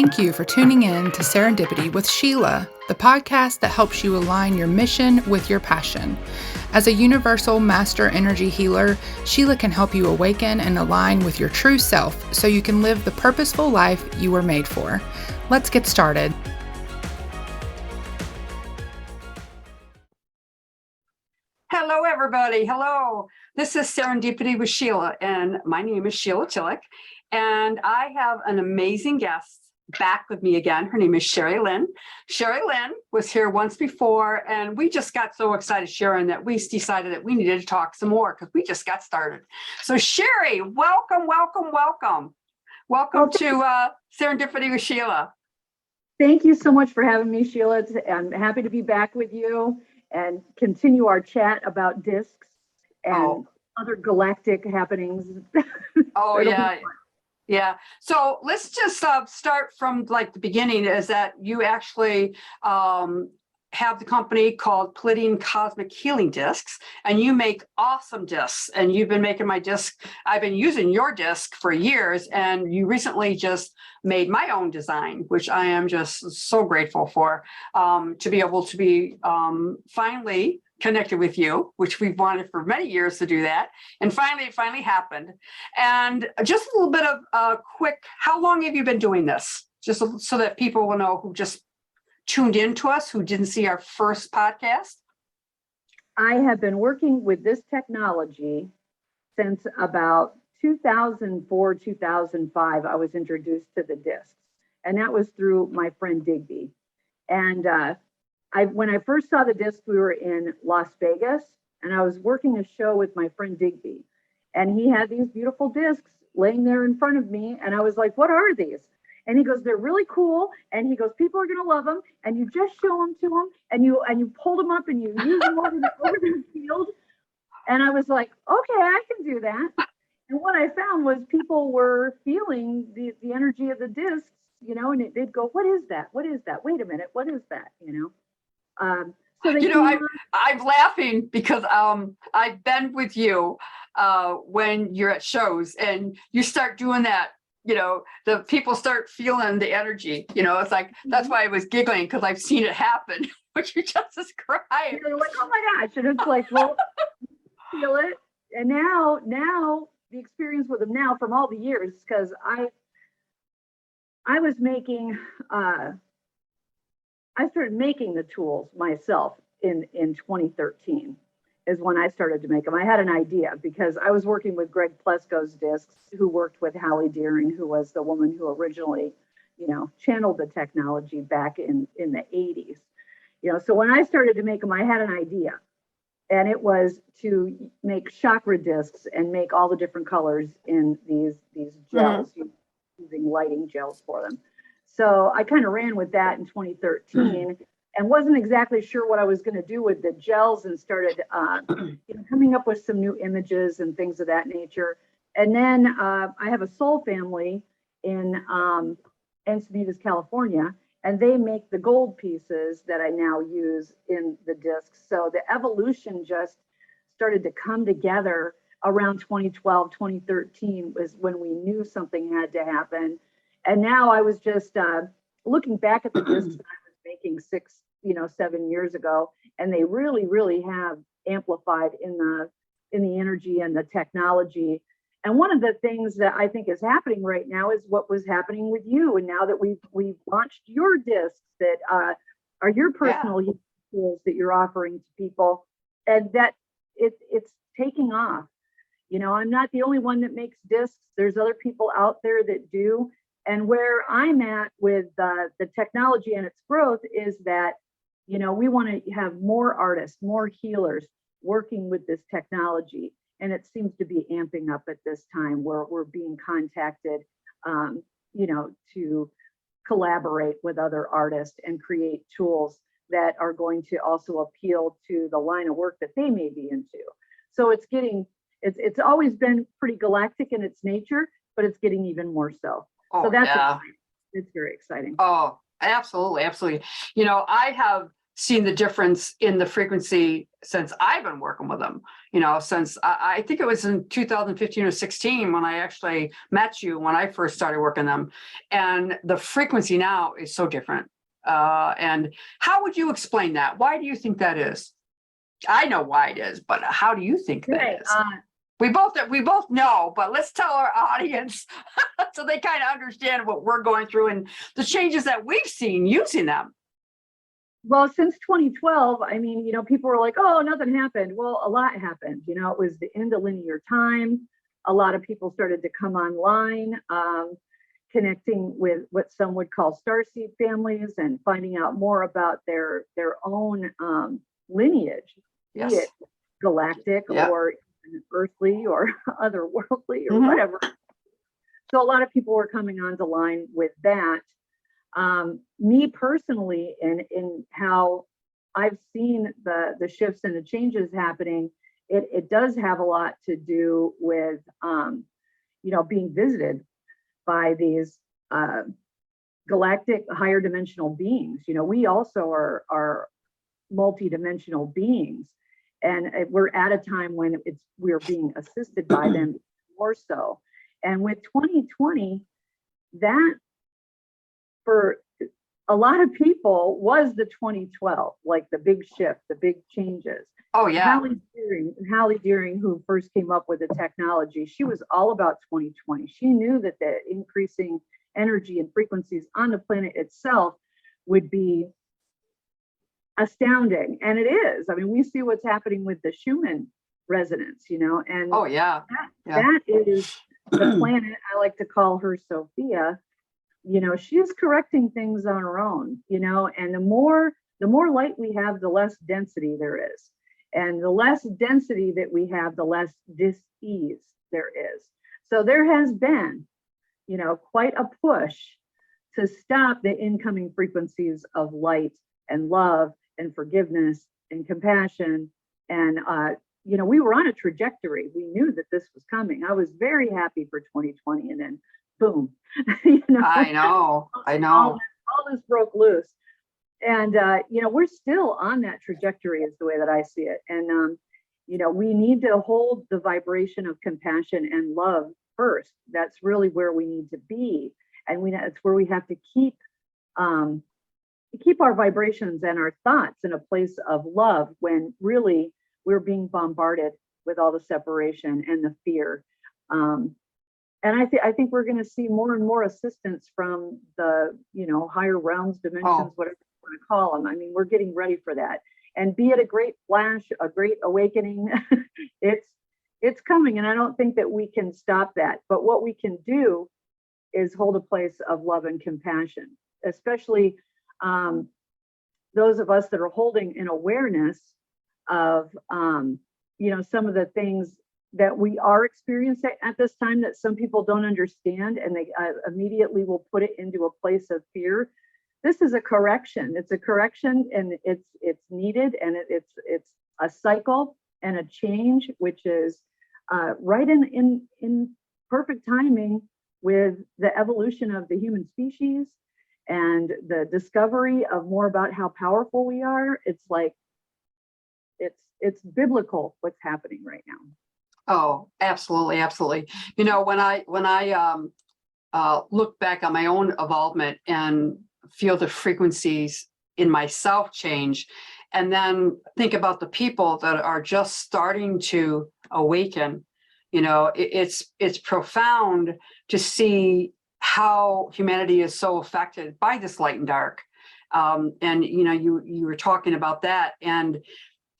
Thank you for tuning in to Serendipity with Sheila, the podcast that helps you align your mission with your passion. As a universal master energy healer, Sheila can help you awaken and align with your true self so you can live the purposeful life you were made for. Let's get started. Hello, everybody. Hello. This is Serendipity with Sheila, and my name is Sheila Tillich, and I have an amazing guest back with me again. Her name is Shari Lynn. Shari Lynn was here once before, and we just got so excited, Sharon, that we decided that we needed to talk some more because we just got started. So, Shari, welcome to Serendipity with Sheila. Thank you so much for having me, Sheila. I'm happy to be back with you and continue our chat about discs and other galactic happenings. Oh, yeah. Yeah. So let's just start from like the beginning, is that you actually have the company called Palladium Cosmic Healing Discs, and you make awesome discs. And you've been making my disc. I've been using your disc for years, and you recently just made my own design, which I am just so grateful for, to be able to be finally connected with you, which we've wanted for many years to do that. And finally, it finally happened. And just a little bit of a quick, how long have you been doing this? Just so that people will know who just tuned into us, who didn't see our first podcast. I have been working with this technology since about 2004, 2005. I was introduced to the discs, and that was through my friend Digby. And when I first saw the disc, we were in Las Vegas, and I was working a show with my friend Digby, and he had these beautiful discs laying there in front of me, and I was like, "What are these?" And he goes, "They're really cool," and he goes, "People are going to love them, and you just show them to them, and you pull them up, and you use them over the field." And I was like, "Okay, I can do that." And what I found was people were feeling the energy of the discs, and they'd go, "What is that? What is that? Wait a minute, what is that?" So I'm laughing because I've been with you when you're at shows and you start doing that. The people start feeling the energy. It's like, that's why I was giggling, because I've seen it happen. What you just described. You're like, "Oh my gosh!" And it's like, well, feel it. And now the experience with them now from all the years, because I was making. I started making the tools myself in 2013 is when I started to make them. I had an idea because I was working with Greg Plesko's discs, who worked with Hallie Deering, who was the woman who originally, channeled the technology back in the 80s. So when I started to make them, I had an idea, and it was to make chakra discs and make all the different colors in these gels, using lighting gels for them. So I kind of ran with that in 2013 and wasn't exactly sure what I was going to do with the gels, and started coming up with some new images and things of that nature. And then I have a soul family in Encinitas, California, and they make the gold pieces that I now use in the discs. So the evolution just started to come together around 2012, 2013 was when we knew something had to happen. And now I was just looking back at the discs that I was making 7 years ago, and they really, really have amplified in the energy and the technology. And one of the things that I think is happening right now is what was happening with you. And now that we've launched your discs that are your personal tools that you're offering to people, and that it's taking off. I'm not the only one that makes discs. There's other people out there that do. And where I'm at with the technology and its growth is that, we want to have more artists, more healers working with this technology. And it seems to be amping up at this time where we're being contacted, to collaborate with other artists and create tools that are going to also appeal to the line of work that they may be into. So it's always been pretty galactic in its nature, but it's getting even more so. So that's exciting. It's very exciting. Oh, absolutely. Absolutely. I have seen the difference in the frequency since I've been working with them. Since I think it was in 2015 or 16 when I actually met you when I first started working them, and the frequency now is so different. And how would you explain that? Why do you think that is? I know why it is, but how do you think that is? We both know, but let's tell our audience so they kind of understand what we're going through and the changes that we've seen using them. Well, since 2012, I mean, people were like, oh, nothing happened. Well, a lot happened. It was the end of linear time. A lot of people started to come online, connecting with what some would call starseed families and finding out more about their own lineage, yes. be it galactic or earthly or otherworldly or whatever. So a lot of people were coming onto line with that. Me personally, in how I've seen the shifts and the changes happening, it does have a lot to do with being visited by these galactic higher dimensional beings. We also are multidimensional beings, and we're at a time when we're being assisted by them more so. And with 2020, that for a lot of people was the 2012, like the big shift, the big changes. Oh yeah. Hallie Deering, who first came up with the technology, she was all about 2020. She knew that the increasing energy and frequencies on the planet itself would be astounding. And it is. I mean, we see what's happening with the Schumann resonance, and oh yeah. That is the planet. I like to call her Sophia. She's correcting things on her own, and the more light we have, the less density there is. And the less density that we have, the less dis-ease there is. So there has been, quite a push to stop the incoming frequencies of light and love and forgiveness and compassion. And, we were on a trajectory. We knew that this was coming. I was very happy for 2020, and then boom. I know. All this broke loose. And, we're still on that trajectory is the way that I see it. And, we need to hold the vibration of compassion and love first. That's really where we need to be. And it's where we have to keep our vibrations and our thoughts in a place of love, when really we're being bombarded with all the separation and the fear. And I think we're going to see more and more assistance from the, higher realms, dimensions, whatever you want to call them. I mean, we're getting ready for that. And be it a great flash, a great awakening, it's coming. And I don't think that we can stop that. But what we can do is hold a place of love and compassion, especially those of us that are holding an awareness of, some of the things that we are experiencing at this time that some people don't understand, and they immediately will put it into a place of fear. This is a correction. It's a correction, and it's needed, and it's a cycle and a change, which is right in perfect timing with the evolution of the human species and the discovery of more about how powerful we are. It's like it's biblical what's happening right now. Oh, absolutely, absolutely. When I look back on my own evolvement and feel the frequencies in myself change, and then think about the people that are just starting to awaken, it's profound to see how humanity is so affected by this light and dark. And you were talking about that, and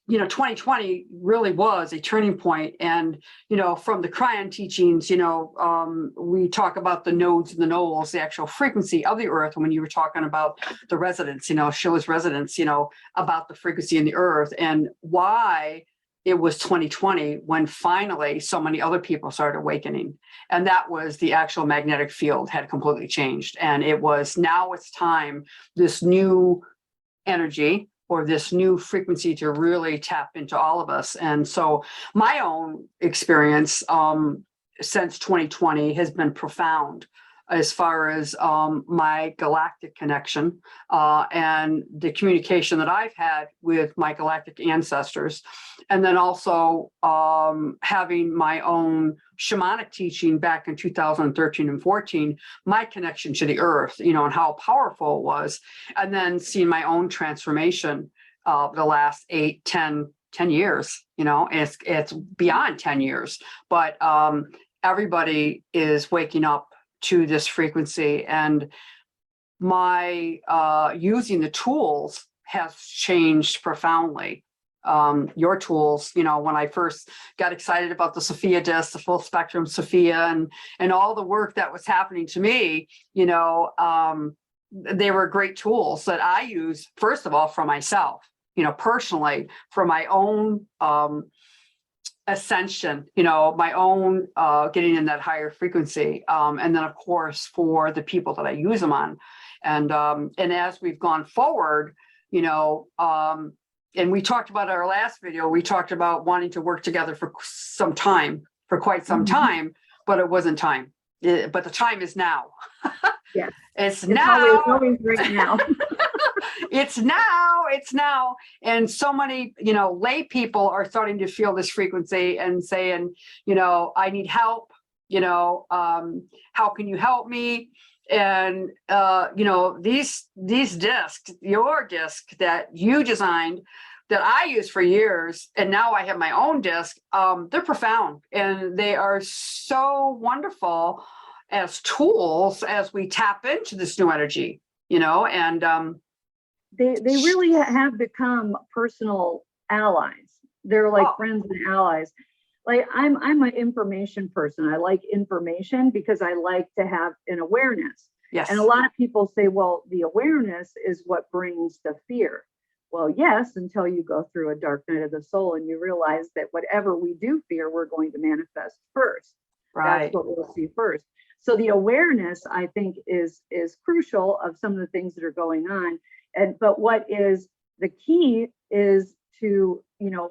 2020 really was a turning point. And, from the Cryon teachings, we talk about the nodes and the knolls, the actual frequency of the earth. And when you were talking about the resonance, Sheila's resonance, about the frequency in the earth, and why it was 2020 when finally so many other people started awakening. And that was the actual magnetic field had completely changed. And now it's time, this new energy, or this new frequency, to really tap into all of us. And so my own experience since 2020 has been profound. as far as my galactic connection and the communication that I've had with my galactic ancestors. And then also having my own shamanic teaching back in 2013 and 14, my connection to the earth, and how powerful it was. And then seeing my own transformation the last 8, 10 years, it's beyond 10 years, but everybody is waking up to this frequency, and my using the tools has changed profoundly. Your tools, when I first got excited about the Sophia disc, the full spectrum Sophia, and all the work that was happening to me, they were great tools that I use, first of all, for myself, personally, for my own ascension, my own getting in that higher frequency. And then, of course, for the people that I use them on. And as we've gone forward, and we talked about our last video, we talked about wanting to work together for quite some time, but it wasn't time. But the time is now. Yes. It's now. Always right now. It's now. And so many, lay people are starting to feel this frequency and saying, I need help, how can you help me? And, these discs, your disc that you designed, that I used for years, and now I have my own disc, they're profound, and they are so wonderful as tools as we tap into this new energy, and they really have become personal allies. They're like friends and allies. Like I'm an information person. I like information because I like to have an awareness. Yes. And a lot of people say, well, the awareness is what brings the fear. Well, yes, until you go through a dark night of the soul and you realize that whatever we do fear, we're going to manifest first. Right. That's what we'll see first. So the awareness, I think, is crucial of some of the things that are going on. But what is the key is to,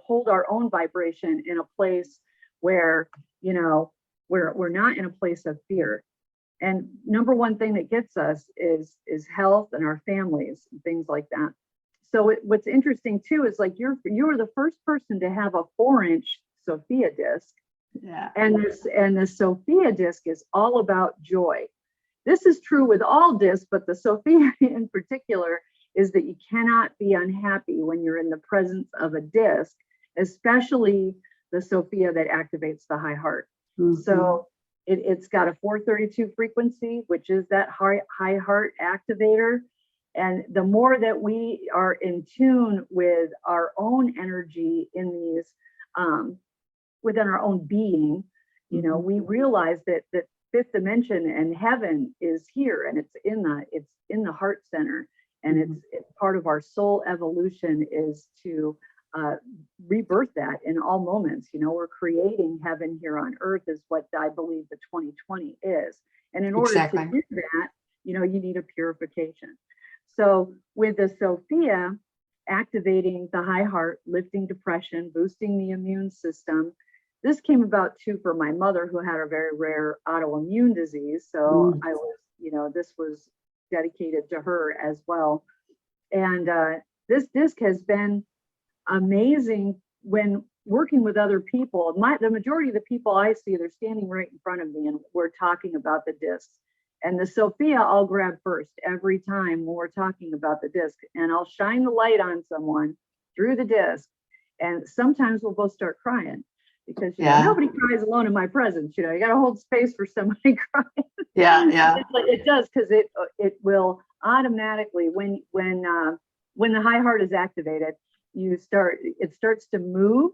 hold our own vibration in a place where, we're not in a place of fear. And number one thing that gets us is health and our families and things like that. So what's interesting too is like you were the first person to have a 4-inch Sophia disc. Yeah. And the Sophia disc is all about joy. This is true with all discs, but the Sophia in particular is that you cannot be unhappy when you're in the presence of a disc, especially the Sophia that activates the high heart. Mm-hmm. So it's got a 432 frequency, which is that high heart activator. And the more that we are in tune with our own energy in these, within our own being, we realize that fifth dimension and heaven is here, and it's in the heart center, and it's part of our soul evolution is to rebirth that in all moments. We're creating heaven here on earth is what I believe the 2020 is. And in order to do that, you need a purification. So with the Sophia activating the high heart, lifting depression, boosting the immune system, this came about too for my mother, who had a very rare autoimmune disease. So I was, this was dedicated to her as well. And this disc has been amazing when working with other people. The majority of the people I see, they're standing right in front of me and we're talking about the discs. And the Sophia I'll grab first every time when we're talking about the disc, and I'll shine the light on someone through the disc. And sometimes we'll both start crying because nobody cries alone in my presence. You got to hold space for somebody crying. Yeah. It does, because it will automatically, when the high heart is activated, it starts to move,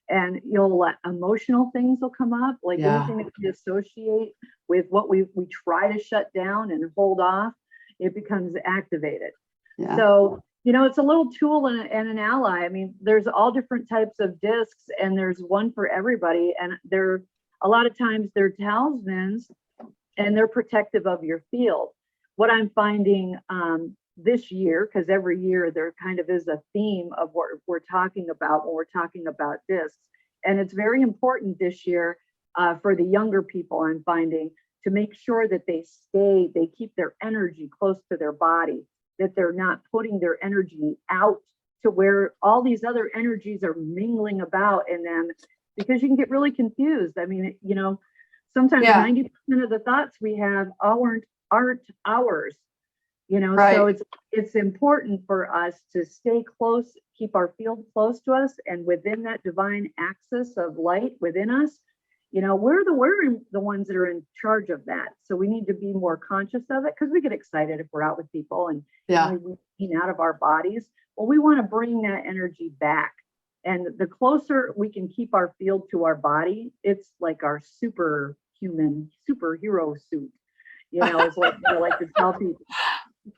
and you'll let emotional things will come up, like anything that we associate with what we try to shut down and hold off, it becomes activated. Yeah. So, it's a little tool and an ally. I mean, there's all different types of discs, and there's one for everybody. And a lot of times they're talismans, and they're protective of your field. What I'm finding this year, because every year there kind of is a theme of what we're talking about when we're talking about discs. And it's very important this year for the younger people, I'm finding, to make sure that they keep their energy close to their body, that they're not putting their energy out to where all these other energies are mingling about in them, because you can get really confused. I mean, sometimes 90% of the thoughts we have aren't ours, Right. So it's important for us to stay close, keep our field close to us, and within that divine axis of light within us, we're the ones that are in charge of that. So we need to be more conscious of it, because we get excited if we're out with people and we're out of our bodies. Well, we want to bring that energy back. And the closer we can keep our field to our body, it's like our superhero suit, is what I like to tell people.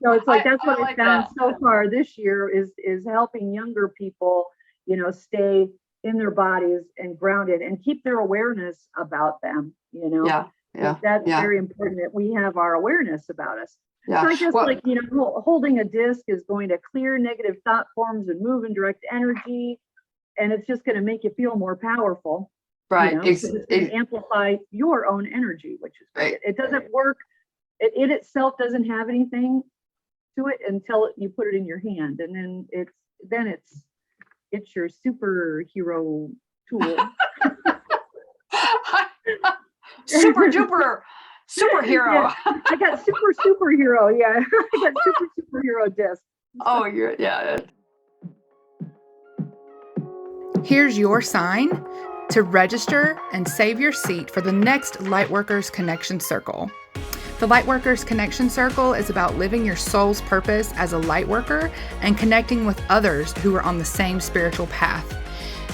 So it's like, that's what I found so far this year is helping younger people, stay in their bodies and grounded and keep their awareness about them, That's very important, that we have our awareness about us. Yeah. So I guess holding a disc is going to clear negative thought forms and move in direct energy. And it's just going to make you feel more powerful. Right. It's going to amplify your own energy, which is great. It doesn't work. It itself doesn't have anything to it until you put it in your hand. And then it's your superhero tool. Super duper superhero. Yeah, I got superhero. Yeah. I got superhero disc. Oh, Here's your sign to register and save your seat for the next Lightworkers Connection Circle. The Lightworkers Connection Circle is about living your soul's purpose as a lightworker and connecting with others who are on the same spiritual path.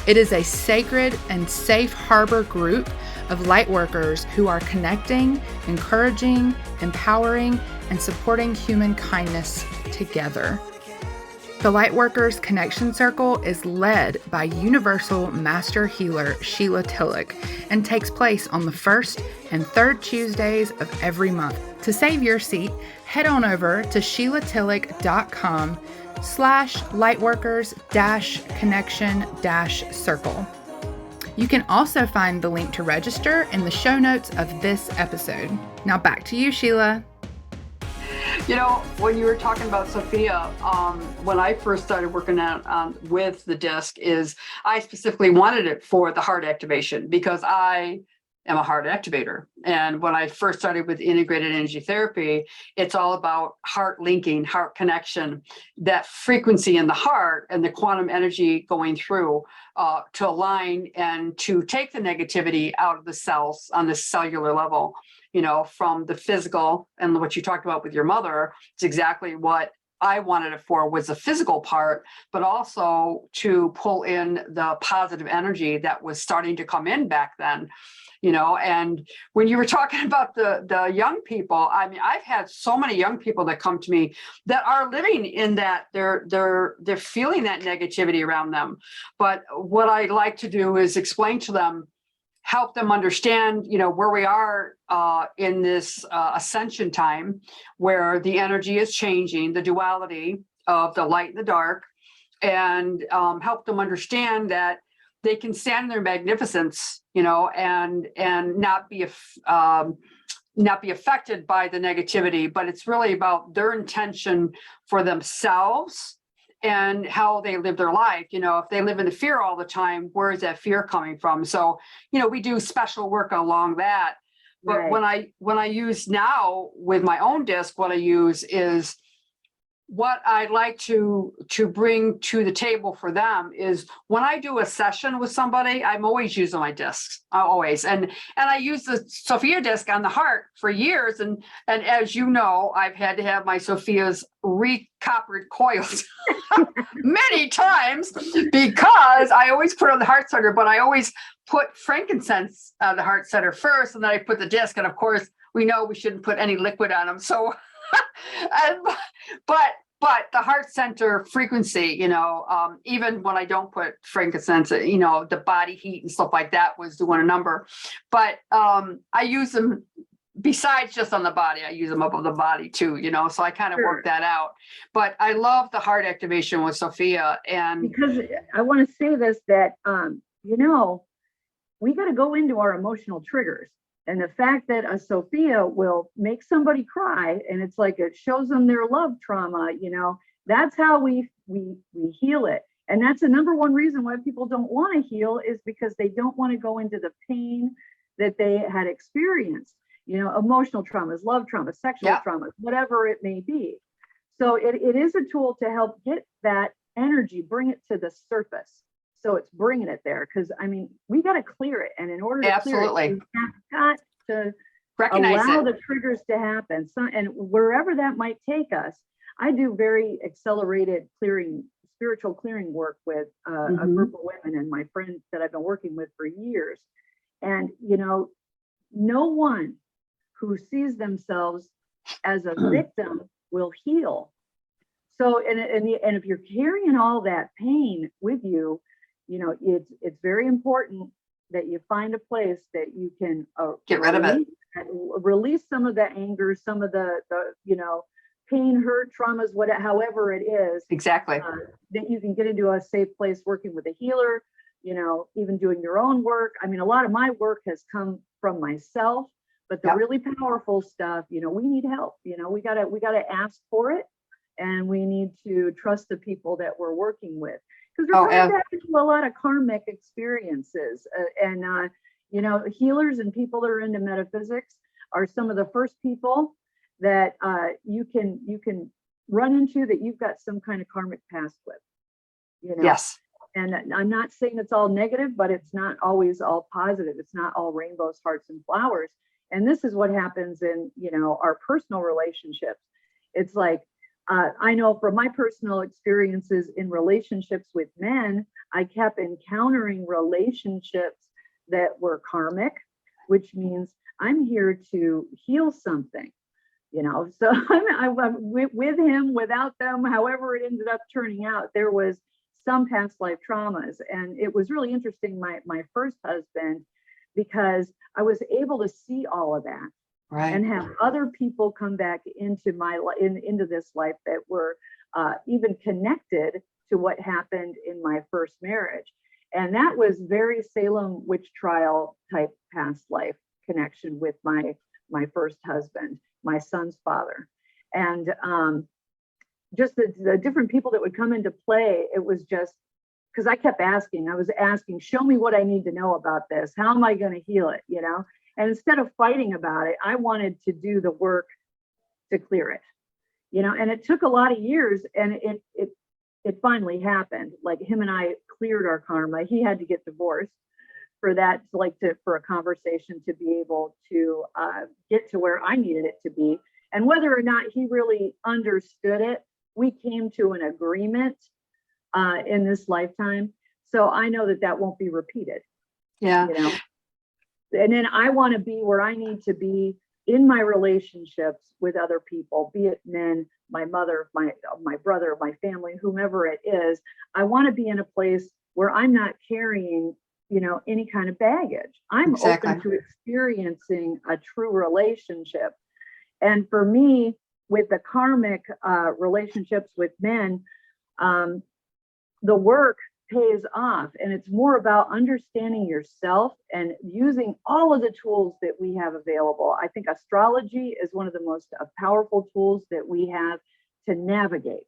It is a sacred and safe harbor group of lightworkers who are connecting, encouraging, empowering, and supporting human kindness together. The Lightworkers Connection Circle is led by Universal Master Healer Sheila and takes place on the first and third Tuesdays of every month. To save your seat, head on over to sheilatillich.com/lightworkers-connection-circle. You can also find the link to register in the show notes of this episode. Now back to you, Sheila. When you were talking about Sophia, when I first started working with the disc, I specifically wanted it for the heart activation, because I am a heart activator. And when I first started with integrated energy therapy, it's all about heart linking, heart connection, that frequency in the heart and the quantum energy going through to align and to take the negativity out of the cells on the cellular level. From the physical, and what you talked about with your mother, it's exactly what I wanted it for, was the physical part, but also to pull in the positive energy that was starting to come in back then. And when you were talking about the young people, I mean, I've had so many young people that come to me that are living in that, they're feeling that negativity around them. But what I like to do is explain to them, help them understand, where we are in this ascension time, where the energy is changing, the duality of the light and the dark, and help them understand that they can stand in their magnificence, and not be affected by the negativity. But it's really about their intention for themselves and how they live their life. If they live in the fear all the time, where is that fear coming from? So, we do special work along that. But right. when I use now with my own disc, what I use is what I like to bring to the table for them is when I do a session with somebody, I'm always using my discs, always. And I use the Sophia disc on the heart for years. And as you know, I've had to have my Sophia's recoppered coils many times, because I always put on the heart center, but I always put frankincense on the heart center first, and then I put the disc. And of course, we know we shouldn't put any liquid on them. So but the heart center frequency, even when I don't put frankincense, the body heat and stuff like that was doing a number. But I use them besides just on the body. I use them above the body too, so I kind of work that out. But I love the heart activation with Sophia. And because I want to say this, that, we got to go into our emotional triggers. And the fact that a Sophia will make somebody cry, and it's like it shows them their love trauma, that's how we heal it. And that's the number one reason why people don't want to heal, is because they don't want to go into the pain that they had experienced, emotional traumas, love trauma, sexual traumas, whatever it may be. So it is a tool to help get that energy, bring it to the surface. So it's bringing it there, because we got to clear it. And in order to clear it, we have got to allow the triggers to happen. So, and wherever that might take us, I do very accelerated spiritual clearing work with a group of women and my friends that I've been working with for years. And, no one who sees themselves as a victim will heal. So, and if you're carrying all that pain with you, it's very important that you find a place that you can get rid of it, release some of the anger, some of the pain, hurt, traumas, however it is. Exactly. That you can get into a safe place working with a healer, even doing your own work. A lot of my work has come from myself, but the really powerful stuff, we need help. We gotta ask for it, and we need to trust the people that we're working with, because we're coming back into a lot of karmic experiences, healers and people that are into metaphysics are some of the first people that you can run into that you've got some kind of karmic past with. Yes. And I'm not saying it's all negative, but it's not always all positive. It's not all rainbows, hearts, and flowers. And this is what happens in, our personal relationships. It's like, I know from my personal experiences in relationships with men, I kept encountering relationships that were karmic, which means I'm here to heal something, so I'm with him, without them, however it ended up turning out, there was some past life traumas. And it was really interesting, my first husband, because I was able to see all of that. Right. And have other people come back into into this life that were even connected to what happened in my first marriage. And that was very Salem witch trial type past life connection with my first husband, my son's father. And just the different people that would come into play, it was just because I kept asking, show me what I need to know about this. How am I going to heal it? And instead of fighting about it, I wanted to do the work to clear it, and it took a lot of years, and it finally happened. Like, him and I cleared our karma. He had to get divorced for that, for a conversation to be able to get to where I needed it to be. And whether or not he really understood it, we came to an agreement in this lifetime. So I know that won't be repeated. Yeah. And then I want to be where I need to be in my relationships with other people, be it men, my mother, my brother, my family, whomever it is. I want to be in a place where I'm not carrying, any kind of baggage. I'm open to experiencing a true relationship. And for me, with the karmic relationships with men, the work pays off, and it's more about understanding yourself and using all of the tools that we have available. I think astrology is one of the most powerful tools that we have to navigate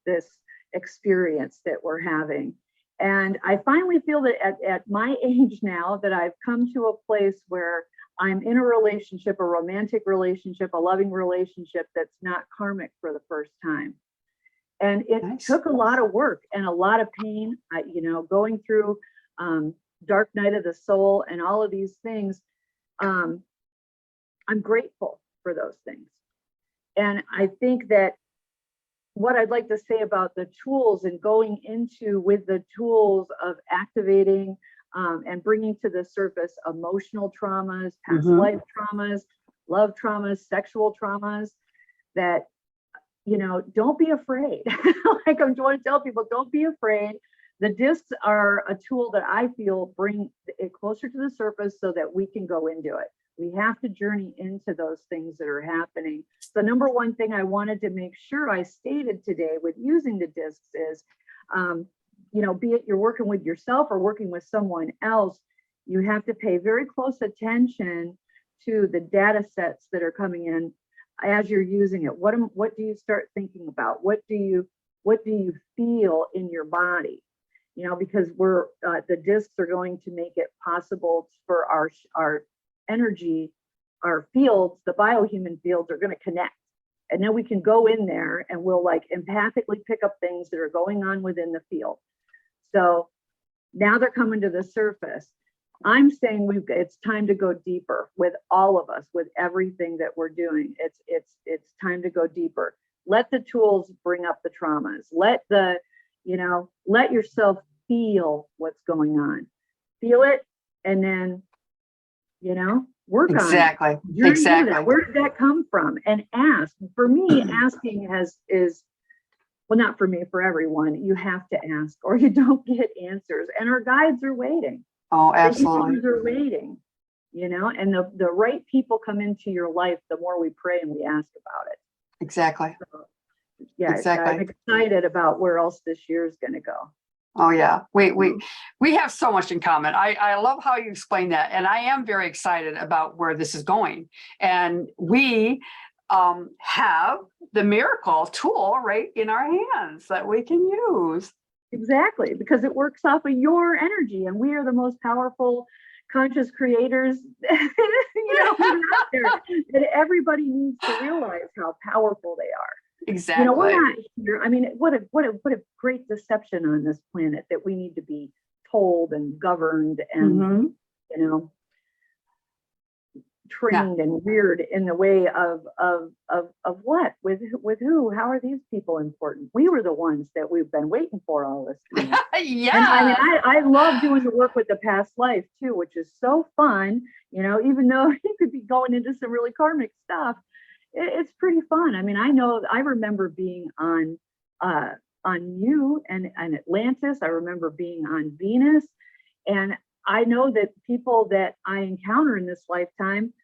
this experience that we're having. And I finally feel that at my age now, that I've come to a place where I'm in a relationship, a romantic relationship, a loving relationship that's not karmic for the first time. And it took a lot of work and a lot of pain, going through dark night of the soul and all of these things. I'm grateful for those things. And I think that what I'd like to say about the tools and going into with the tools of activating and bringing to the surface emotional traumas, past life traumas, love traumas, sexual traumas, that don't be afraid. Like, I'm trying to tell people, don't be afraid. The discs are a tool that I feel bring it closer to the surface so that we can go into it. We have to journey into those things that are happening. The number one thing I wanted to make sure I stated today with using the discs is be it you're working with yourself or working with someone else, you have to pay very close attention to the data sets that are coming in as you're using it. What do you start thinking about? What do you feel in your body? Because the discs are going to make it possible for our energy, our fields, the biohuman fields are going to connect. And then we can go in there and we'll like empathically pick up things that are going on within the field. So now they're coming to the surface. I'm saying it's time to go deeper with all of us, with everything that we're doing. It's time to go deeper. Let the tools bring up the traumas. Let yourself feel what's going on. Feel it, and then, work on it. Exactly. Where did that come from? And ask. For me, asking well, not for me, for everyone. You have to ask, or you don't get answers. And our guides are waiting. Oh, absolutely. The are waiting, and the right people come into your life the more we pray and we ask about it. Exactly. So, yeah, exactly. I'm excited about where else this year is going to go. Oh yeah, we have so much in common. I love how you explain that, and I am very excited about where this is going. And we have the miracle tool right in our hands that we can use. Exactly, because it works off of your energy, and we are the most powerful conscious creators out there. That everybody needs to realize how powerful they are. Exactly. We're not here. I mean, what a great deception on this planet that we need to be told and governed and trained and reared in the way of what? With who? How are these people important? We were the ones that we've been waiting for all this time. Yeah. And I love doing the work with the past life too, which is so fun. Even though you could be going into some really karmic stuff, it's pretty fun. I mean, I remember being on you and Atlantis. I remember being on Venus, and I know that people that I encounter in this lifetime,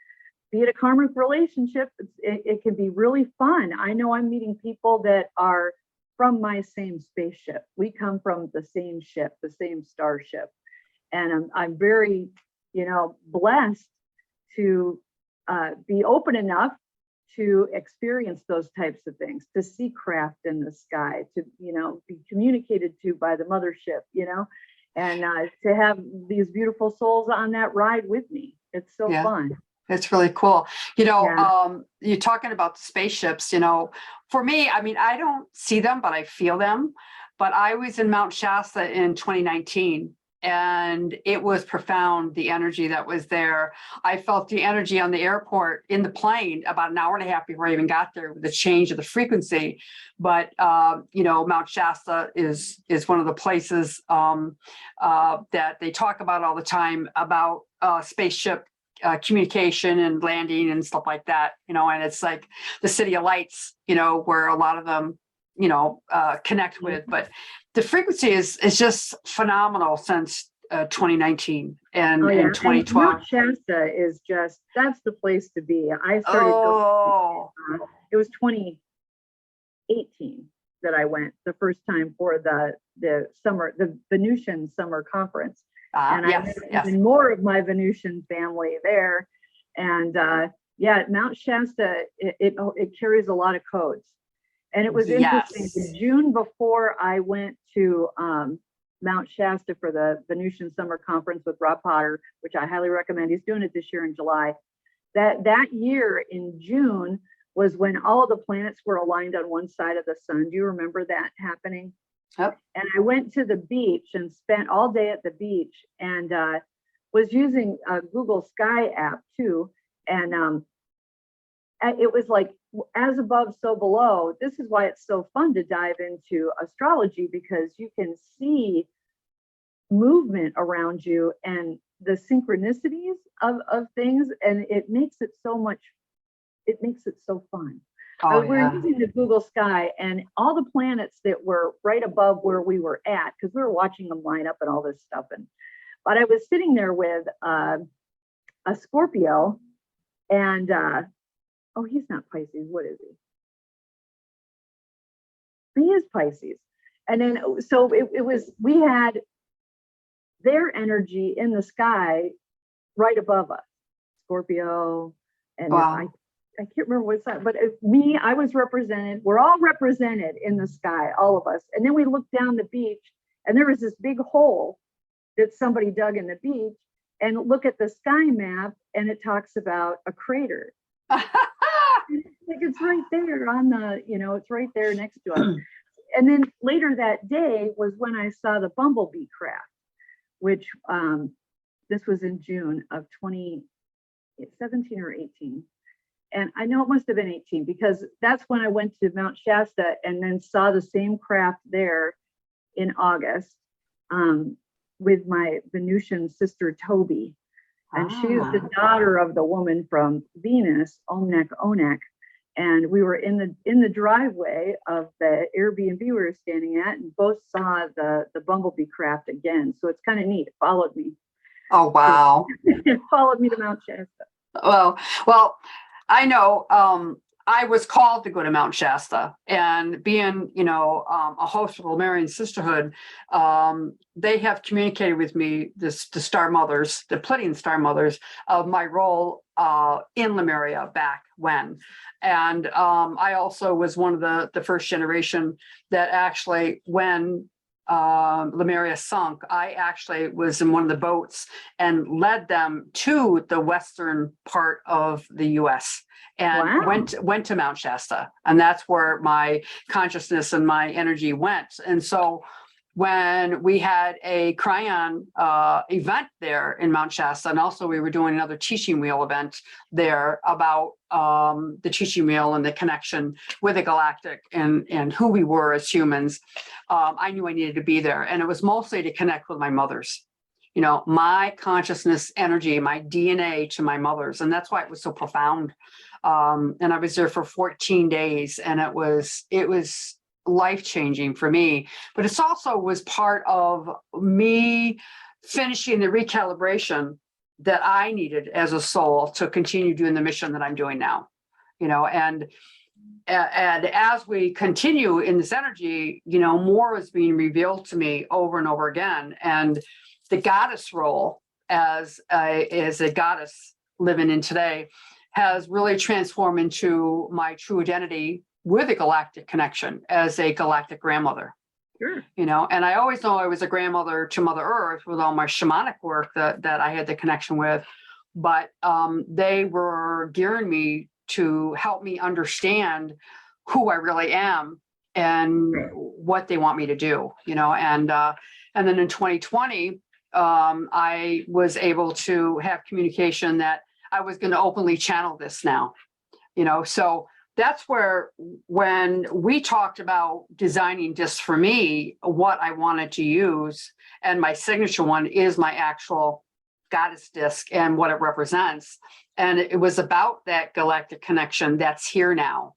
be it a karmic relationship, it can be really fun. I know I'm meeting people that are from my same spaceship. We come from the same ship, the same starship, and I'm very, blessed to be open enough to experience those types of things, to see craft in the sky, to be communicated to by the mothership, and to have these beautiful souls on that ride with me. It's so fun. It's really cool. You're talking about the spaceships, for me, I mean, I don't see them, but I feel them. But I was in Mount Shasta in 2019, and it was profound, the energy that was there. I felt the energy on the airport in the plane about an hour and a half before I even got there with the change of the frequency. But, Mount Shasta is one of the places that they talk about all the time about spaceship communication and landing and stuff like that, and it's like the city of lights, where a lot of them, connect with. But the frequency is just phenomenal since 2019 and 2012. And Mount Shasta is that's the place to be. I started it was 2018 that I went the first time for the Venusian summer conference. And I met even more of my Venusian family there. And Mount Shasta, it carries a lot of codes. And it was interesting. The June before I went to Mount Shasta for the Venusian Summer Conference with Rob Potter, which I highly recommend. He's doing it this year in July. That year in June was when all of the planets were aligned on one side of the sun. Do you remember that happening? Yep. And I went to the beach and spent all day at the beach, and was using a Google Sky app too. And it was like, as above, so below. This is why it's so fun to dive into astrology, because you can see movement around you and the synchronicities of things, and it makes it so fun. We're using the Google Sky, and all the planets that were right above where we were at, because we were watching them line up and all this stuff. But I was sitting there with a Scorpio, and he's not Pisces. What is he? He is Pisces. And then, so it was, we had their energy in the sky right above us, Scorpio. And Wow. I can't remember what's that, but I was represented. We're all represented in the sky, all of us. And then we looked down the beach, and there was this big hole that somebody dug in the beach. And look at the sky map, and it talks about a crater. Like it's right there on the, it's right there next to us. And then later that day was when I saw the Bumblebee craft, which this was in June of 2017 or 18. And I know it must have been 18 because that's when I went to Mount Shasta and then saw the same craft there in August with my Venusian sister, Toby. And she is the daughter of the woman from Venus, Omnek Onek. And we were in the driveway of the Airbnb we were standing at and both saw the Bumblebee craft again. So it's kind of neat. It followed me. Oh, wow. It followed me to Mount Shasta. Well, I know I was called to go to Mount Shasta, and being, a host of Lemurian Sisterhood, they have communicated with me, the Star Mothers, the Pleiadian Star Mothers, of my role in Lemuria back when. And I also was one of the first generation that actually, when Lemuria sunk, I actually was in one of the boats and led them to the western part of the U.S. and went to Mount Shasta, and that's where my consciousness and my energy went. And so when we had a Cryon event there in Mount Shasta, and also we were doing another teaching wheel event there about the teaching wheel and the connection with the galactic and who we were as humans, I knew I needed to be there. And it was mostly to connect with my mothers, my consciousness energy, my DNA to my mothers. And that's why it was so profound. And I was there for 14 days, and it was life-changing for me. But it also was part of me finishing the recalibration that I needed as a soul to continue doing the mission that I'm doing now. And as we continue in this energy, more is being revealed to me over and over again. And the goddess role as a goddess living in today has really transformed into my true identity with a galactic connection as a galactic grandmother. Sure. And I always know I was a grandmother to Mother Earth with all my shamanic work that I had the connection with, but they were gearing me to help me understand who I really am and what they want me to do, and then in 2020, I was able to have communication that I was going to openly channel this now, so that's where, when we talked about designing discs for me, what I wanted to use, and my signature one is my actual goddess disc and what it represents. And it was about that galactic connection that's here now.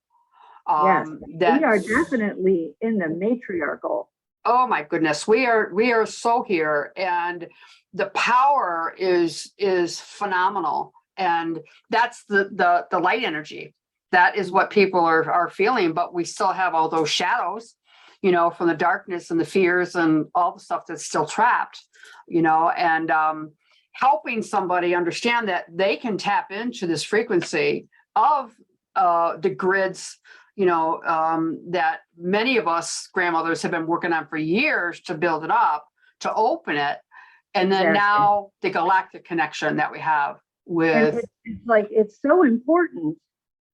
Yes, we are definitely in the matriarchal. Oh my goodness, we are so here, and the power is phenomenal. And that's the light energy. That is what people are feeling, but we still have all those shadows, from the darkness and the fears and all the stuff that's still trapped, and helping somebody understand that they can tap into this frequency of the grids, that many of us grandmothers have been working on for years to build it up, to open it. And then now the galactic connection that we have with. It's so important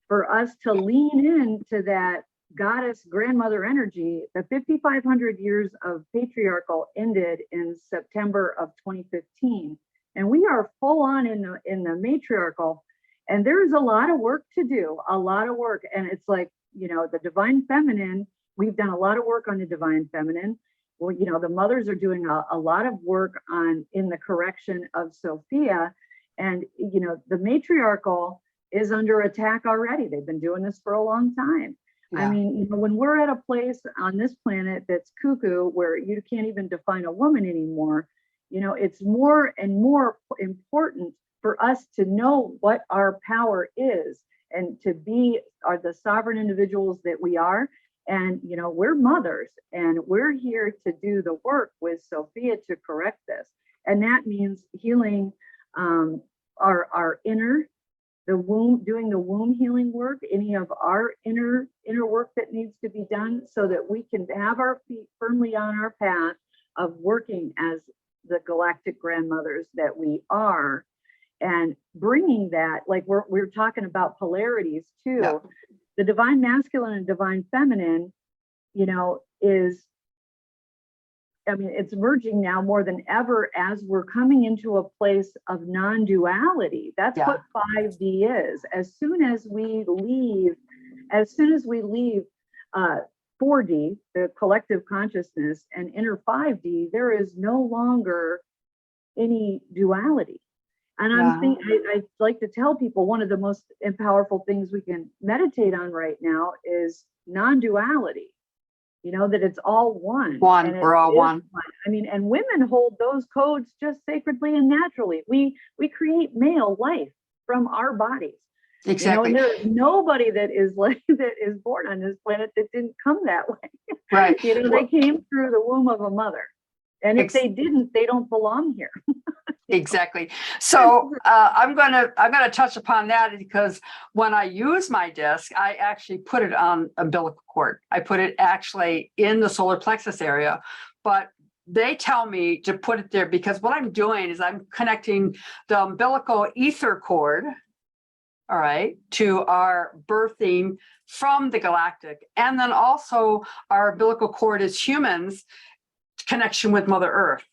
for us to lean into that goddess grandmother energy. The 5,500 years of patriarchal ended in September of 2015, and we are full on in the matriarchal. And there's a lot of work to do, and it's the divine feminine. We've done a lot of work on the divine feminine. Well, the mothers are doing a lot of work in the correction of Sophia, and the matriarchal is under attack already. They've been doing this for a long time. Yeah. I mean, when we're at a place on this planet that's cuckoo, where you can't even define a woman anymore, it's more and more important for us to know what our power is and to be the sovereign individuals that we are, And, we're mothers, and we're here to do the work with Sophia to correct this. And that means healing our inner, the womb, doing the womb healing work, any of our inner work that needs to be done, so that we can have our feet firmly on our path of working as the galactic grandmothers that we are, and bringing that, like we're talking about polarities too. Yeah. The divine masculine and divine feminine, it's merging now more than ever as we're coming into a place of non-duality. That's what 5D is. As soon as we leave 4D, the collective consciousness, and enter 5D, there is no longer any duality. And I like to tell people, one of the most powerful things we can meditate on right now is non-duality. That it's all one. We're all one. I mean, and women hold those codes just sacredly and naturally. We create male life from our bodies. Exactly. And there is nobody that is born on this planet that didn't come that way. Right. They came through the womb of a mother. And if they didn't, they don't belong here. Exactly. So I'm gonna touch upon that, because when I use my disc, I actually put it on umbilical cord. I put it actually in the solar plexus area, but they tell me to put it there because what I'm doing is I'm connecting the umbilical ether cord, all right, to our birthing from the galactic, and then also our umbilical cord as humans, connection with Mother Earth.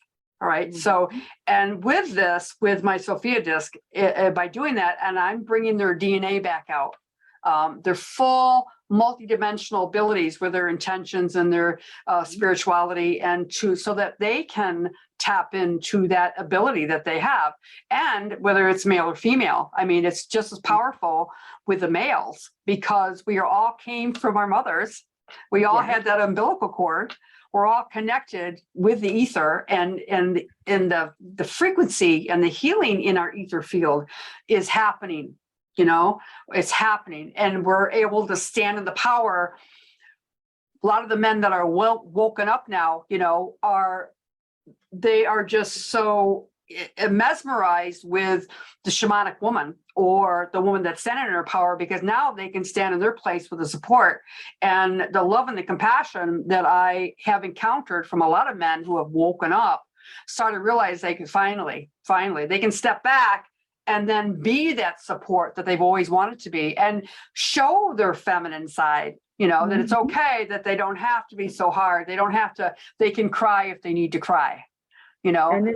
All right. Mm-hmm. So, and with my Sophia disc, by doing that, and I'm bringing their DNA back out, their full multidimensional abilities with their intentions and their spirituality, and so that they can tap into that ability that they have. And whether it's male or female, I mean, it's just as powerful with the males, because we all came from our mothers. We all had that umbilical cord. We're all connected with the ether, and the frequency and the healing in our ether field is happening. It's happening, and we're able to stand in the power. A lot of the men that are woken up now, are just so mesmerized with the shamanic woman, or the woman that's standing in her power, because now they can stand in their place with the support and the love and the compassion that I have encountered from a lot of men who have woken up, started to realize they can finally, they can step back and then be that support that they've always wanted to be, and show their feminine side, that it's okay, that they don't have to be so hard. They can cry if they need to cry. And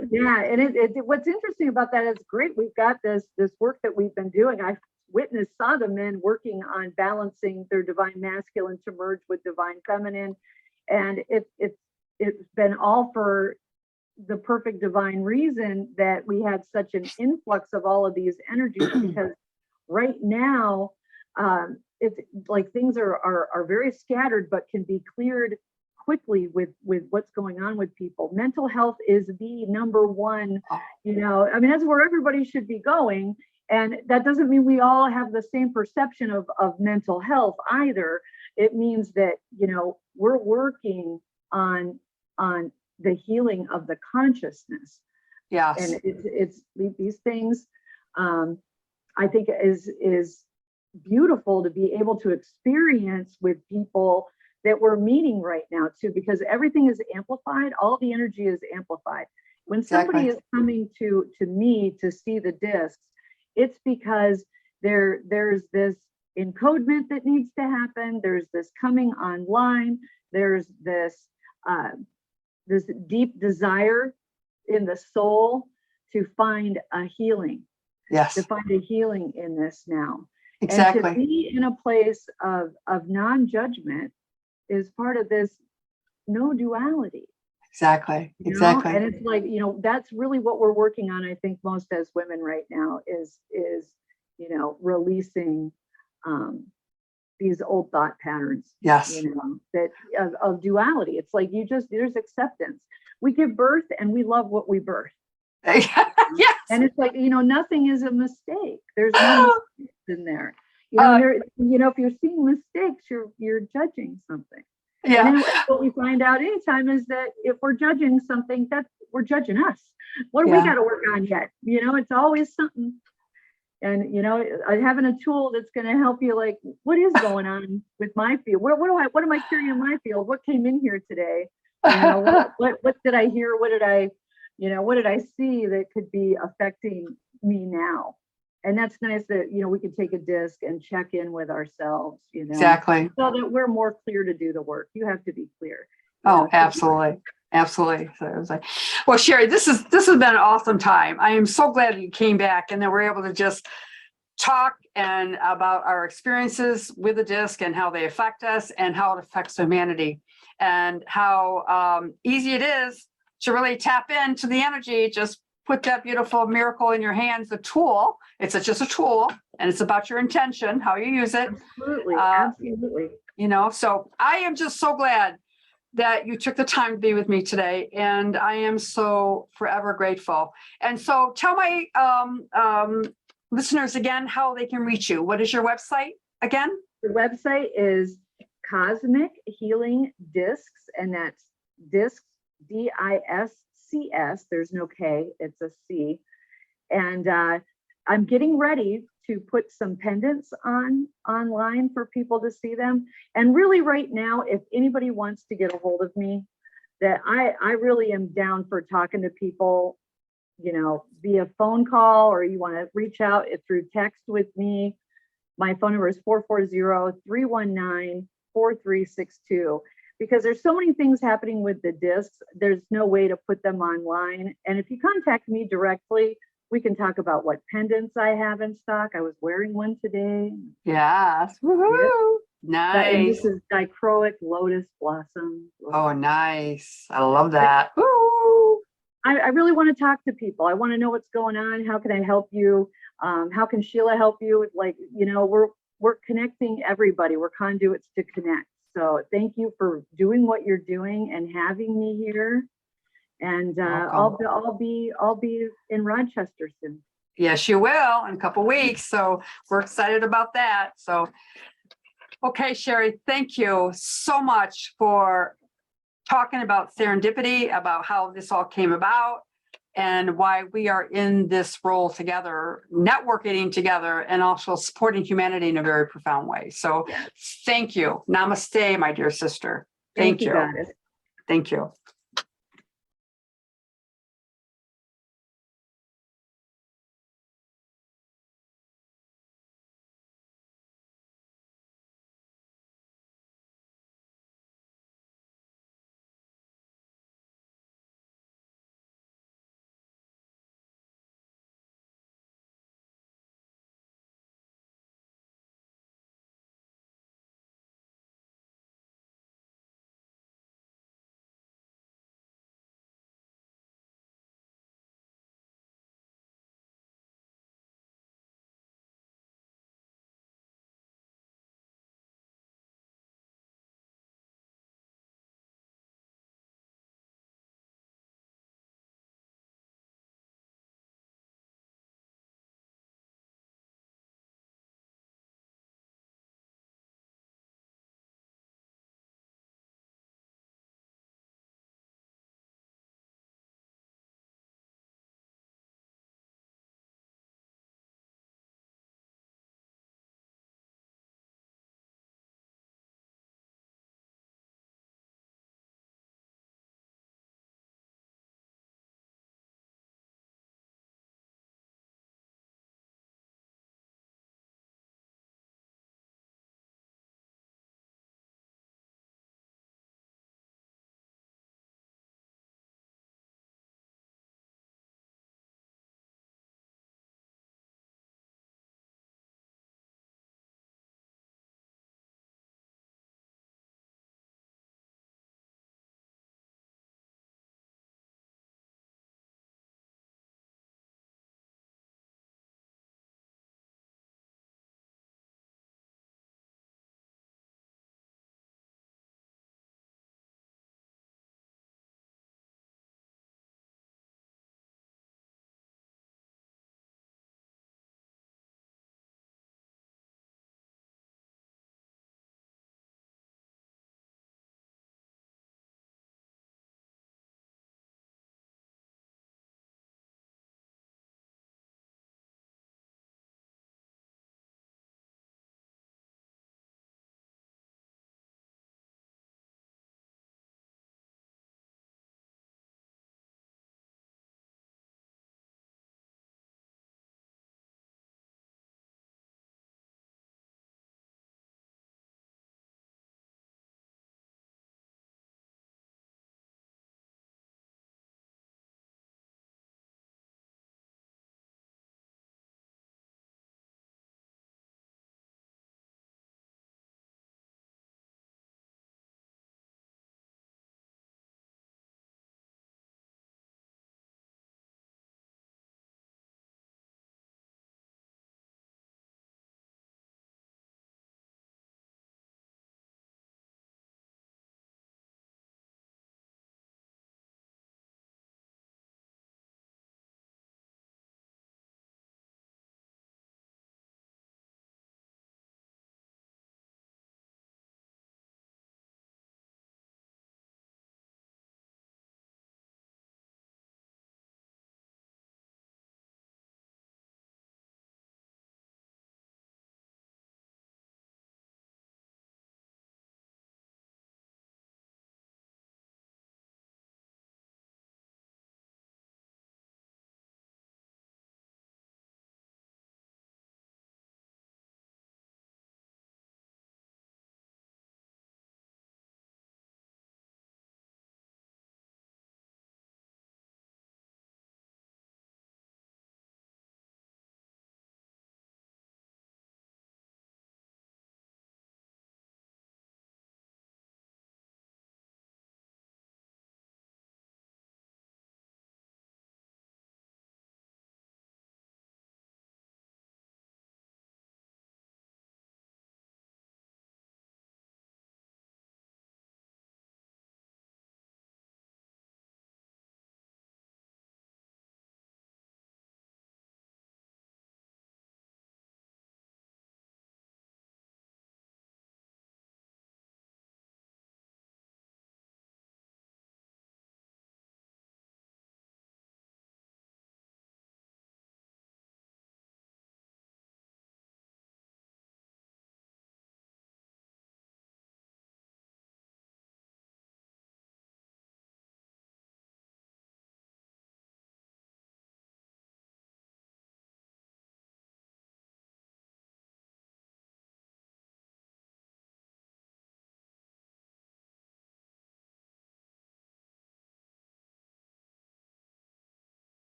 what's interesting about that is great. We've got this work that we've been doing. I saw the men working on balancing their divine masculine to merge with divine feminine, and it's been all for the perfect divine reason that we had such an influx of all of these energies. Because right now, it's like things are very scattered, but can be cleared quickly with what's going on with people. Mental health is the number one, that's where everybody should be going. And that doesn't mean we all have the same perception of mental health either. It means that, we're working on the healing of the consciousness. Yes. And it's these things, I think is beautiful to be able to experience with people that we're meeting right now too, because everything is amplified. All the energy is amplified. When somebody is coming to me to see the discs, it's because there's this encodement that needs to happen. There's this coming online. There's this deep desire in the soul to find a healing. Yes. To find a healing in this now. Exactly. And to be in a place of non-judgment is part of this no duality. Exactly. And it's like, that's really what we're working on, I think, most as women right now is releasing these old thought patterns. Yes. That of duality. It's like there's acceptance. We give birth and we love what we birth. Yes. And it's like, nothing is a mistake. There's no mistakes in there. If you're seeing mistakes, you're judging something. Yeah. And then what we find out anytime is that if we're judging something, that we're judging us. What do we got to work on yet? It's always something. And having a tool that's going to help you, like, what is going on with my field? What am I carrying in my field? What came in here today? What did I hear? What did I see that could be affecting me now? And that's nice that, we can take a disc and check in with ourselves, Exactly. So that we're more clear to do the work. You have to be clear. Absolutely. Absolutely. So it was like, well, Shari, this has been an awesome time. I am so glad you came back and that we're able to just talk and about our experiences with the disc and how they affect us and how it affects humanity and how easy it is to really tap into the energy. Just put that beautiful miracle in your hands, the tool. It's just a tool, and it's about your intention, how you use it. Absolutely. Absolutely. So I am just so glad that you took the time to be with me today, and I am so forever grateful. And so tell my listeners again how they can reach you. What is your website again? The website is Cosmic Healing Discs, and that's discs, DISCS. There's no K, it's a C. And I'm getting ready to put some pendants online for people to see them. And really right now, if anybody wants to get a hold of me, that I really am down for talking to people, via phone call, or you want to reach out through text with me. My phone number is 440-319-4362. Because there's so many things happening with the discs, there's no way to put them online. And if you contact me directly, we can talk about what pendants I have in stock. I was wearing one today. Yes. Woohoo. Nice. And this is dichroic lotus blossom. Oh, nice. I love that. Woo. I really want to talk to people. I want to know what's going on. How can I help you? How can Sheila help you? We're connecting everybody. We're conduits to connect. So thank you for doing what you're doing and having me here. And I'll be in Rochester soon. Yes, you will in a couple of weeks. So we're excited about that. So, okay, Shari, thank you so much for talking about serendipity, about how this all came about, and why we are in this role together, networking together, and also supporting humanity in a very profound way. So thank you. Namaste, my dear sister. Thank you. Goddess. Thank you.